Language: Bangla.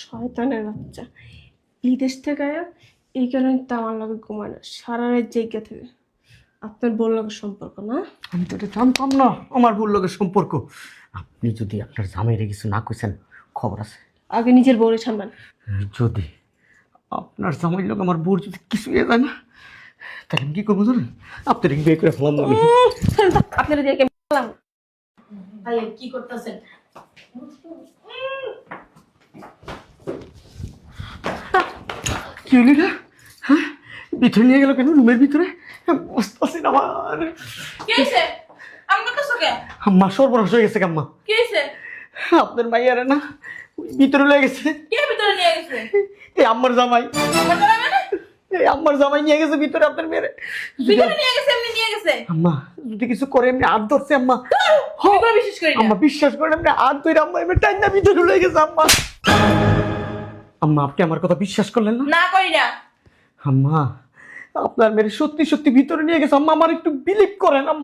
শয়তানের বাচ্চা বিদেশ থেকে আয়া এই কারণে তো আমার লগে ঘুমায় না, সারা রাত জেগে থেকে। আপনার বোন লগের সম্পর্ক না? আমি তো এটা জানতাম না আমার বউর লোকের সম্পর্ক। আপনি যদি আপনার জামাইরে কিছু না কইছেন খবর আছে। আগে নিজের বউরে সামলান। যদি আপনার জামাইর লোক আমার বউর যদি কিছু ইয়ে যায় না, তাহলে আমি কি করবো জানেন? আপনার বিয়ে করে ফেলাম না আমি। আপনারা দিয়ে গেলাম। ভাই কি করতেছেন? কি হলি না? হ্যাঁ, ভিতরে নিয়ে গেল কেন? রুমের ভিতরে বুঝতে পারছি না আমার। কি হইছে? আম্মা কাছে কে? আম্মা সর্বনাশ হয়ে গেছে আম্মা। কি হইছে? আপনার মাইয়ারে না ওই ভিতরে লয়ে গেছে। কে ভিতরে নিয়ে গেছে? এই আম্মার জামাই, আমার জানা মানে? এই আম্মার জামাই নিয়ে গেছে ভিতরে আপনার মেয়েরে। ভিতরে নিয়ে গেছে, এমনি নিয়ে গেছে। আম্মা যদি কিছু করে এমনি হাত ধরছে আম্মা। আমি কোনো বিশ্বাস করি না। আম্মা বিশ্বাস করেন এমনি হাত ধরে আম্মা এমনি টাইনা ভিতরে লয়ে গেছে আম্মা। আম্মা আপনি আমার কথা বিশ্বাস করলেন না? না করি না। আম্মা আপনার মেয়ে সত্যি সত্যি ভিতরে নিয়ে গেছে আম্মা, আমার একটু বিলিভ করেন আম্মা।